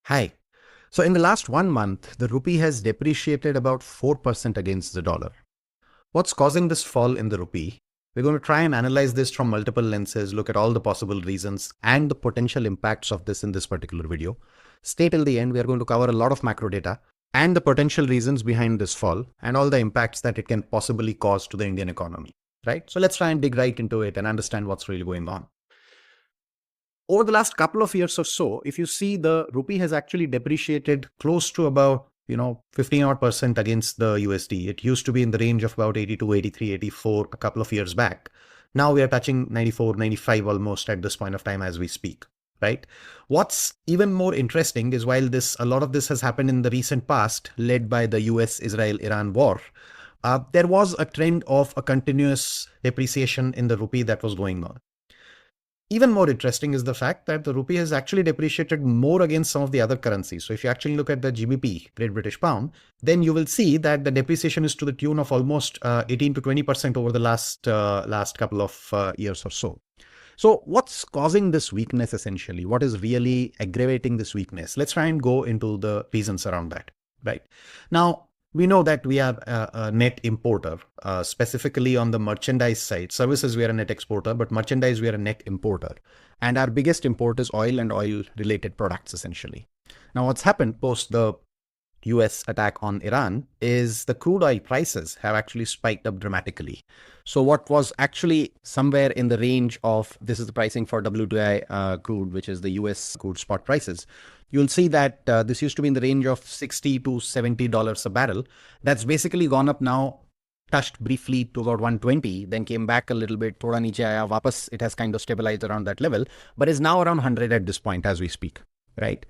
Hi. So in the last 1 month, the rupee has depreciated about 4% against the dollar. What's causing this fall in the rupee? We're going to try and analyze this from multiple lenses, look at all the possible reasons and the potential impacts of this in this particular video. Stay till the end. We are going to cover a lot of macro data and the potential reasons behind this fall and all the impacts that it can possibly cause to the Indian economy, right? So let's try and dig right into it and understand what's really going on. Over the last couple of years or so, if you see, the rupee has actually depreciated close to about 15 odd percent against the USD. It used to be in the range of about 82, 83, 84 a couple of years back. Now we are touching 94, 95 almost at this point of time as we speak, right? What's even more interesting is while a lot of this has happened in the recent past, led by the US-Israel-Iran war, there was a trend of a continuous depreciation in the rupee that was going on. Even more interesting is the fact that the rupee has actually depreciated more against some of the other currencies. So if you actually look at the GBP, Great British Pound, then you will see that the depreciation is to the tune of almost 18 to 20% over the last couple of years or so. So what's causing this weakness essentially? What is really aggravating this weakness? Let's try and go into the reasons around that, right? Now, we know that we are a net importer, specifically on the merchandise side. Services, we are a net exporter, but merchandise, we are a net importer. And our biggest import is oil and oil-related products, essentially. Now, what's happened post the US attack on Iran is the crude oil prices have actually spiked up dramatically. So what was actually somewhere in the range of, this is the pricing for WTI crude, which is the US crude spot prices. You'll see that this used to be in the range of $60 to $70 a barrel. That's basically gone up now, touched briefly to about 120, then came back a little bit, thoda niche aaya, wapas, it has kind of stabilized around that level, but is now around 100 at this point as we speak, right?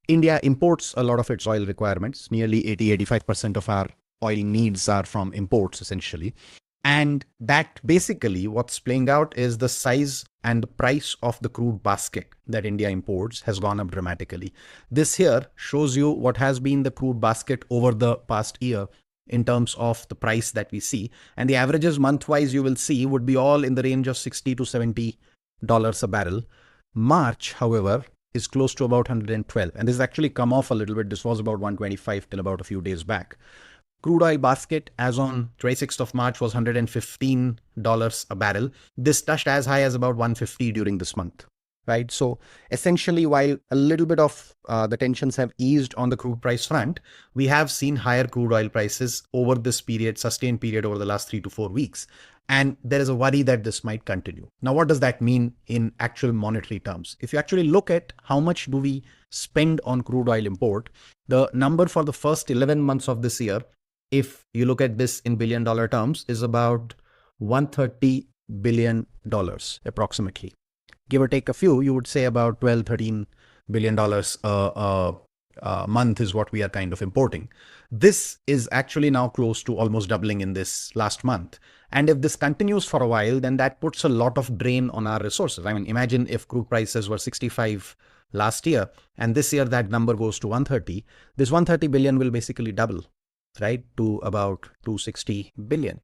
India imports a lot of its oil requirements. Nearly 80-85% of our oil needs are from imports, essentially. And that basically what's playing out is the size and the price of the crude basket that India imports has gone up dramatically. This here shows you what has been the crude basket over the past year in terms of the price that we see. And the averages month-wise you will see would be all in the range of $60 to $70 a barrel. March, however, is close to about 112. And this has actually come off a little bit. This was about 125 till about a few days back. Crude oil basket as on 26th of March was $115 a barrel. This touched as high as about 150 during this month, right? So essentially, while a little bit of the tensions have eased on the crude price front, we have seen higher crude oil prices over this period, sustained period over the last 3 to 4 weeks. And there is a worry that this might continue. Now, what does that mean in actual monetary terms? If you actually look at how much do we spend on crude oil import, the number for the first 11 months of this year, if you look at this in billion-dollar terms, is about $130 billion approximately. Give or take a few, you would say about $12-13 billion a month is what we are kind of importing. This is actually now close to almost doubling in this last month. And if this continues for a while, then that puts a lot of drain on our resources. I mean, imagine if crude prices were 65 last year, and this year that number goes to 130. This 130 billion will basically double, right, to about 260 billion.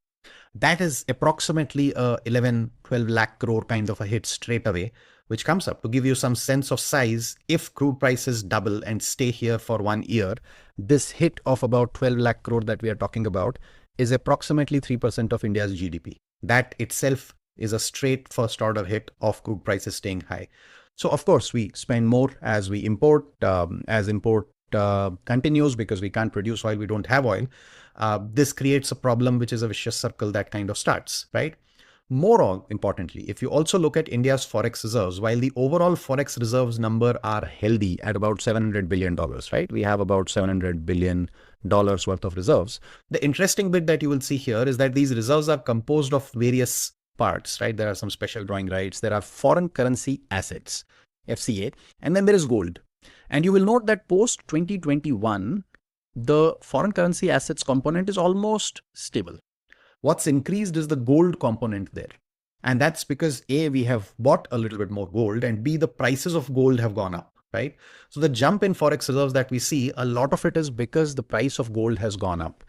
That is approximately a 11-12 lakh crore kind of a hit straight away, which comes up. To give you some sense of size, if crude prices double and stay here for 1 year, this hit of about 12 lakh crore that we are talking about is approximately 3% of India's GDP. That itself is a straight first order hit of crude prices staying high. So of course, we spend more as we import, as import continues because we can't produce oil, we don't have oil. This creates a problem, which is a vicious circle that kind of starts, right? More importantly, if you also look at India's forex reserves, while the overall forex reserves number are healthy at about $700 billion, right? We have about $700 billion worth of reserves. The interesting bit that you will see here is that these reserves are composed of various parts, right? There are some special drawing rights. There are foreign currency assets, FCA, and then there is gold. And you will note that post 2021, the foreign currency assets component is almost stable. What's increased is the gold component there. And that's because A, we have bought a little bit more gold, and B, the prices of gold have gone up, right? So the jump in forex reserves that we see, a lot of it is because the price of gold has gone up.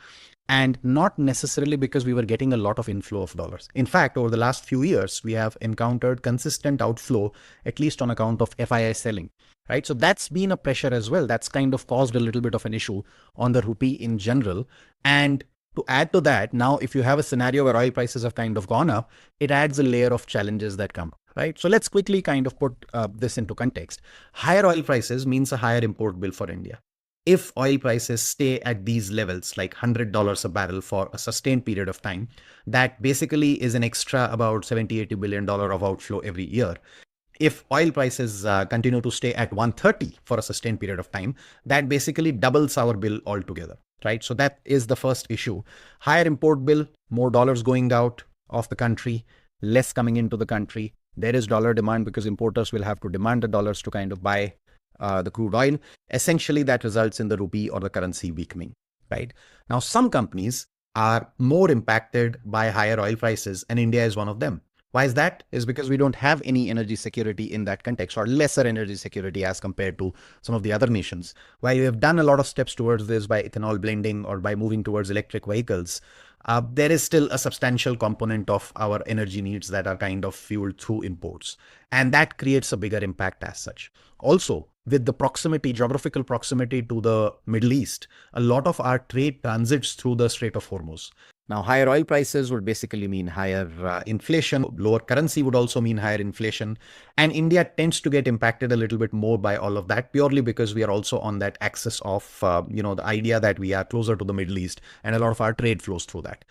and not necessarily because we were getting a lot of inflow of dollars. In fact, over the last few years, we have encountered consistent outflow, at least on account of FII selling, right? So that's been a pressure as well. That's kind of caused a little bit of an issue on the rupee in general. And to add to that, now if you have a scenario where oil prices have kind of gone up, it adds a layer of challenges that come, right? So let's quickly kind of put this into context. Higher oil prices means a higher import bill for India. If oil prices stay at these levels, like $100 a barrel for a sustained period of time, that basically is an extra about $70-80 billion of outflow every year. If oil prices continue to stay at 130 for a sustained period of time, that basically doubles our bill altogether, right? So that is the first issue. Higher import bill, more dollars going out of the country, less coming into the country. There is dollar demand because importers will have to demand the dollars to kind of buy the crude oil. Essentially, that results in the rupee or the currency weakening, right? Now, some companies are more impacted by higher oil prices, and India is one of them. Why is that? Is because we don't have any energy security in that context, or lesser energy security as compared to some of the other nations. While we have done a lot of steps towards this by ethanol blending or by moving towards electric vehicles, there is still a substantial component of our energy needs that are kind of fueled through imports. And that creates a bigger impact as such. Also, with the proximity, geographical proximity to the Middle East, a lot of our trade transits through the Strait of Hormuz. Now, higher oil prices would basically mean higher inflation. Lower currency would also mean higher inflation. And India tends to get impacted a little bit more by all of that, purely because we are also on that axis of, the idea that we are closer to the Middle East, and a lot of our trade flows through that.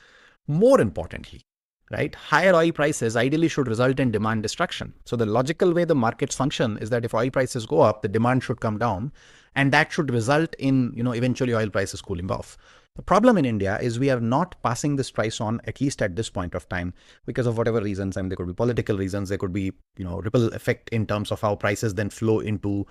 More importantly, right, higher oil prices ideally should result in demand destruction. So the logical way the markets function is that if oil prices go up, the demand should come down, and that should result in, eventually oil prices cooling off. The problem in India is we are not passing this price on, at least at this point of time, because of whatever reasons. I mean, there could be political reasons, there could be, ripple effect in terms of how prices then flow into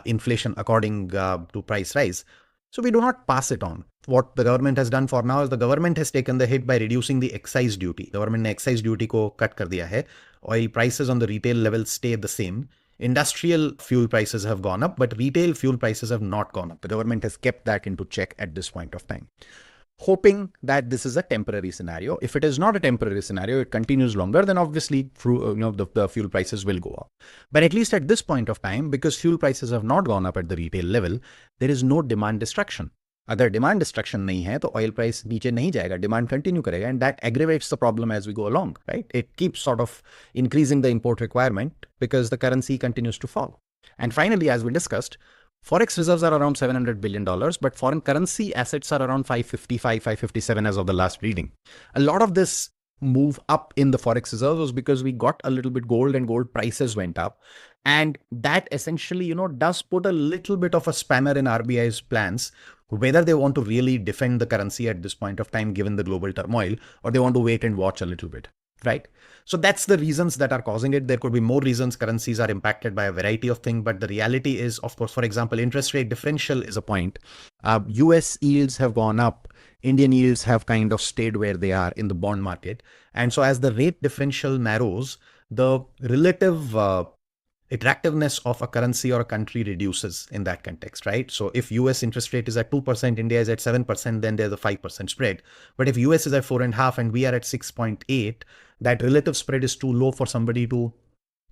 inflation according to price rise. So we do not pass it on. What the government has done for now is the government has taken the hit by reducing the excise duty. Government ने excise duty को cut कर दिया है. Oil prices on the retail level stay the same. Industrial fuel prices have gone up, but retail fuel prices have not gone up. The government has kept that into check at this point of time, hoping that this is a temporary scenario. If it is not a temporary scenario, it continues longer, then obviously the fuel prices will go up. But at least at this point of time, because fuel prices have not gone up at the retail level, there is no demand destruction. अगर demand destruction नहीं है तो oil price नीचे नहीं जाएगा, demand continue करेगा, and that aggravates the problem as we go along, right? It keeps sort of increasing the import requirement because the currency continues to fall. And finally, as we discussed, Forex reserves are around $700 billion, but foreign currency assets are around 555, 557 as of the last reading. A lot of this move up in the Forex reserves was because we got a little bit gold and gold prices went up. And that essentially, does put a little bit of a spanner in RBI's plans, whether they want to really defend the currency at this point of time, given the global turmoil, or they want to wait and watch a little bit, right? So that's the reasons that are causing it. There could be more reasons. Currencies are impacted by a variety of things, but the reality is, of course, for example, interest rate differential is a point. US yields have gone up. Indian yields have kind of stayed where they are in the bond market. And so as the rate differential narrows, the relative attractiveness of a currency or a country reduces in that context, right? So if US interest rate is at 2%, India is at 7%, then there's a 5% spread. But if US is at 4.5% and we are at 6.8%, that relative spread is too low for somebody to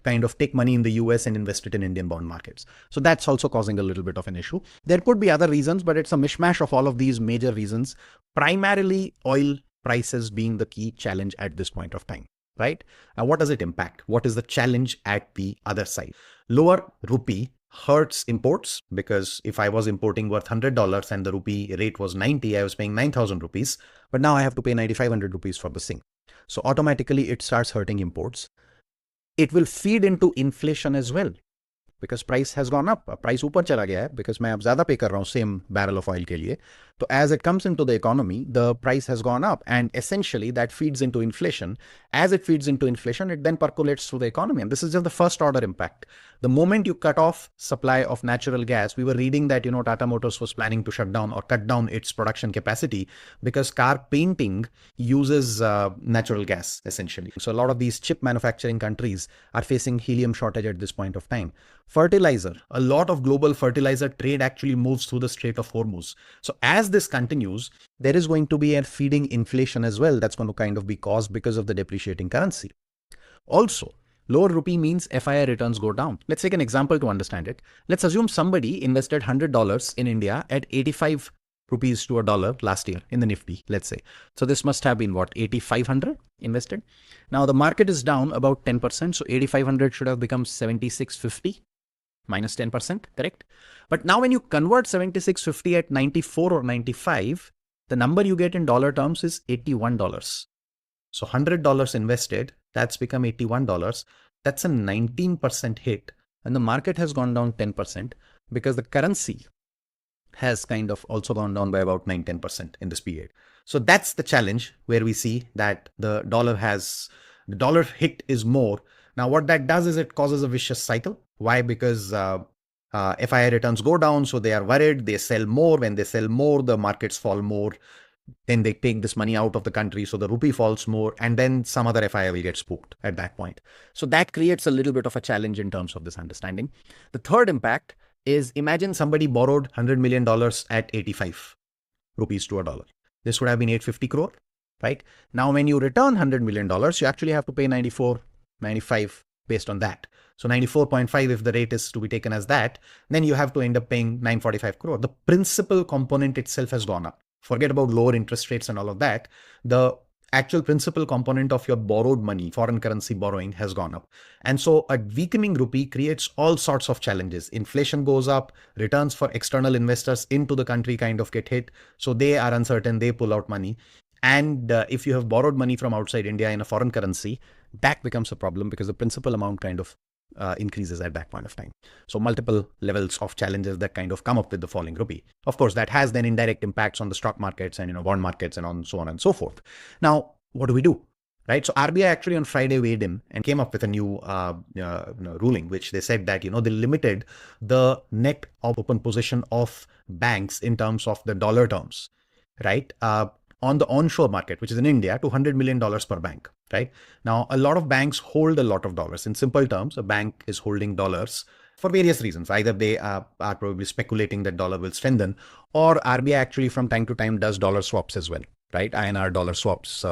kind of take money in the US and invest it in Indian bond markets. So that's also causing a little bit of an issue. There could be other reasons, but it's a mishmash of all of these major reasons, primarily oil prices being the key challenge at this point of time. Right? Now, what does it impact? What is the challenge at the other side? Lower rupee hurts imports, because if I was importing worth $100 and the rupee rate was 90, I was paying 9,000 rupees, but now I have to pay 9,500 rupees for the same. So automatically it starts hurting imports. It will feed into inflation as well, because price has gone up. Price ऊपर चला गया है because मैं अब ज़्यादा पे कर रहा हूँ same barrel of oil के लिए. So as it comes into the economy, the price has gone up, and essentially that feeds into inflation. As it feeds into inflation, it then percolates through the economy. And this is just the first order impact. The moment you cut off supply of natural gas, we were reading that, Tata Motors was planning to shut down or cut down its production capacity because car painting uses natural gas essentially. So a lot of these chip manufacturing countries are facing helium shortage at this point of time. Fertilizer, a lot of global fertilizer trade actually moves through the Strait of Hormuz. So as this continues, there is going to be a feeding inflation as well that's going to kind of be caused because of the depreciating currency. Also, lower rupee means FII returns go down. Let's take an example to understand it. Let's assume somebody invested $100 in India at 85 rupees to a dollar last year in the Nifty, let's say. So this must have been what, 8,500 invested? Now the market is down about 10%. So 8,500 should have become 7,650 minus 10%, correct? But now when you convert 7,650 at 94 or 95, the number you get in dollar terms is $81. So $100 invested, that's become $81. That's a 19% hit. And the market has gone down 10% because the currency has kind of also gone down by about 9-10% in this period. So that's the challenge where we see that the dollar hit is more. Now what that does is it causes a vicious cycle. Why? Because FII returns go down, so they are worried, they sell more. When they sell more, the markets fall more. Then they take this money out of the country, so the rupee falls more, and then some other FII will get spooked at that point. So that creates a little bit of a challenge in terms of this understanding. The third impact is, imagine somebody borrowed $100 million at 85 rupees to a dollar. This would have been 850 crore, right? Now, when you return $100 million, you actually have to pay 94, 95 based on that. So 94.5, if the rate is to be taken as that, then you have to end up paying 945 crore. The principal component itself has gone up. Forget about lower interest rates and all of that. The actual principal component of your borrowed money, foreign currency borrowing, has gone up. And so a weakening rupee creates all sorts of challenges. Inflation goes up, returns for external investors into the country kind of get hit. So they are uncertain, they pull out money. And if you have borrowed money from outside India in a foreign currency, that becomes a problem because the principal amount kind of increases at that point of time. So multiple levels of challenges that kind of come up with the falling rupee. Of course, that has then indirect impacts on the stock markets and bond markets and on so on and so forth. Now, what do we do? Right? So RBI actually on Friday weighed in and came up with a new ruling, which they said that they limited the net open position of banks in terms of the dollar terms, right? On the onshore market, which is in India, to $100 million per bank, right? Now, a lot of banks hold a lot of dollars. In simple terms, a bank is holding dollars for various reasons. Either they are probably speculating that dollar will strengthen, or RBI actually from time to time does dollar swaps as well, right? INR dollar swaps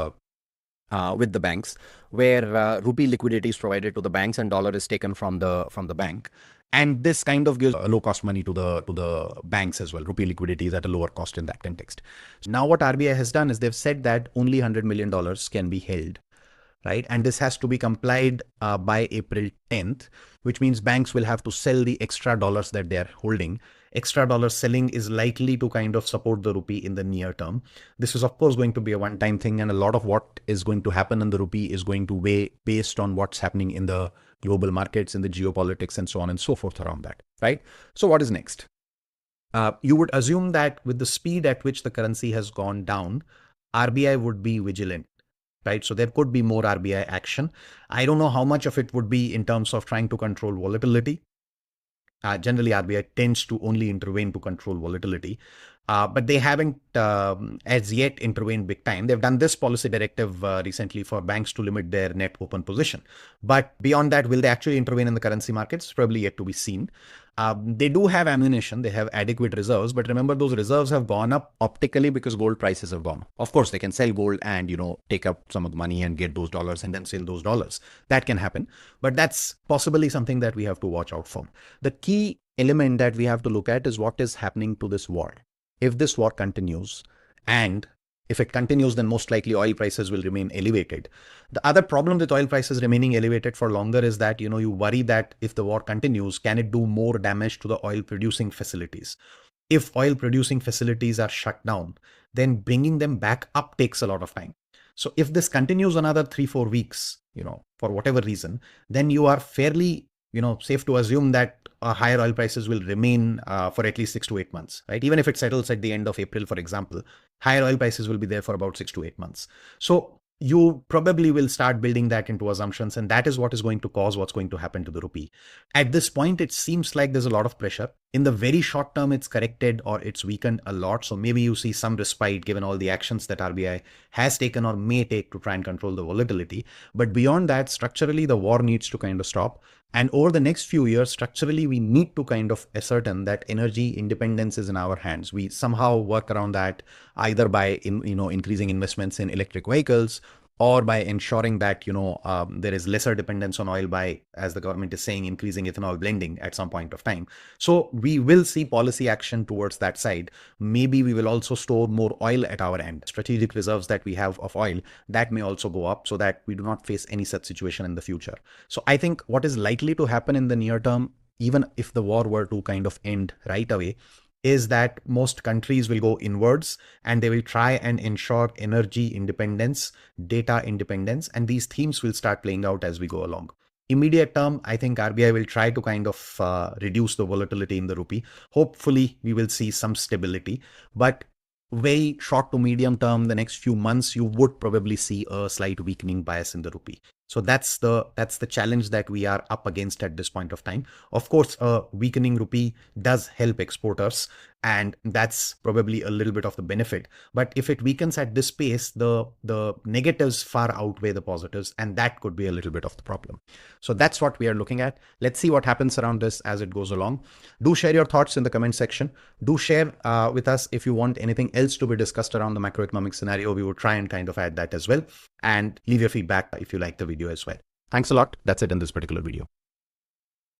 with the banks, where rupee liquidity is provided to the banks and dollar is taken from the bank. And this kind of gives low cost money to the banks as well. Rupee liquidity is at a lower cost in that context. Now what RBI has done is they've said that only $100 million can be held, right? And this has to be complied by April 10th, which means banks will have to sell the extra dollars that they're holding. Extra dollar selling is likely to kind of support the rupee in the near term. This is of course going to be a one-time thing, and a lot of what is going to happen in the rupee is going to weigh based on what's happening in the global markets, in the geopolitics and so on and so forth around that, right? So what is next? You would assume that with the speed at which the currency has gone down, RBI would be vigilant, right? So there could be more RBI action. I don't know how much of it would be in terms of trying to control volatility. Generally, RBI tends to only intervene to control volatility, but they haven't as yet intervened big time. They've done this policy directive recently for banks to limit their net open position. But beyond that, will they actually intervene in the currency markets? Probably yet to be seen. They do have ammunition, they have adequate reserves, but remember those reserves have gone up optically because gold prices have gone up. Of course, they can sell gold and, take up some of the money and get those dollars and then sell those dollars. That can happen, but that's possibly something that we have to watch out for. The key element that we have to look at is what is happening to this war. If this war continues, and if it continues, then most likely oil prices will remain elevated. The other problem with oil prices remaining elevated for longer is that, you worry that if the war continues, can it do more damage to the oil producing facilities? If oil producing facilities are shut down, then bringing them back up takes a lot of time. So if this continues another 3-4 weeks, for whatever reason, then you are fairly, safe to assume that higher oil prices will remain for at least 6 to 8 months, right? Even if it settles at the end of April, for example, higher oil prices will be there for about 6 to 8 months. So you probably will start building that into assumptions, and that is what is going to cause what's going to happen to the rupee. At this point, it seems like there's a lot of pressure. In the very short term, it's corrected or it's weakened a lot. So maybe you see some respite given all the actions that RBI has taken or may take to try and control the volatility. But beyond that, structurally, the war needs to kind of stop. And over the next few years, structurally, we need to kind of ascertain that energy independence is in our hands. We somehow work around that either by increasing investments in electric vehicles, or by ensuring that there is lesser dependence on oil by, as the government is saying, increasing ethanol blending at some point of time. So we will see policy action towards that side. Maybe we will also store more oil at our end. Strategic reserves that we have of oil, that may also go up so that we do not face any such situation in the future. So I think what is likely to happen in the near term, even if the war were to kind of end right away, is that most countries will go inwards and they will try and ensure energy independence, data independence, and these themes will start playing out as we go along. Immediate term, I think RBI will try to kind of reduce the volatility in the rupee. Hopefully, we will see some stability, but very short to medium term, the next few months, you would probably see a slight weakening bias in the rupee. So that's the challenge that we are up against at this point of time. Of course, a weakening rupee does help exporters, and that's probably a little bit of the benefit. But if it weakens at this pace, the negatives far outweigh the positives, and that could be a little bit of the problem. So that's what we are looking at. Let's see what happens around this as it goes along. Do share your thoughts in the comment section. Do share with us if you want anything else to be discussed around the macroeconomic scenario. We will try and kind of add that as well. And leave your feedback if you like the video as well. Thanks a lot. That's it in this particular video.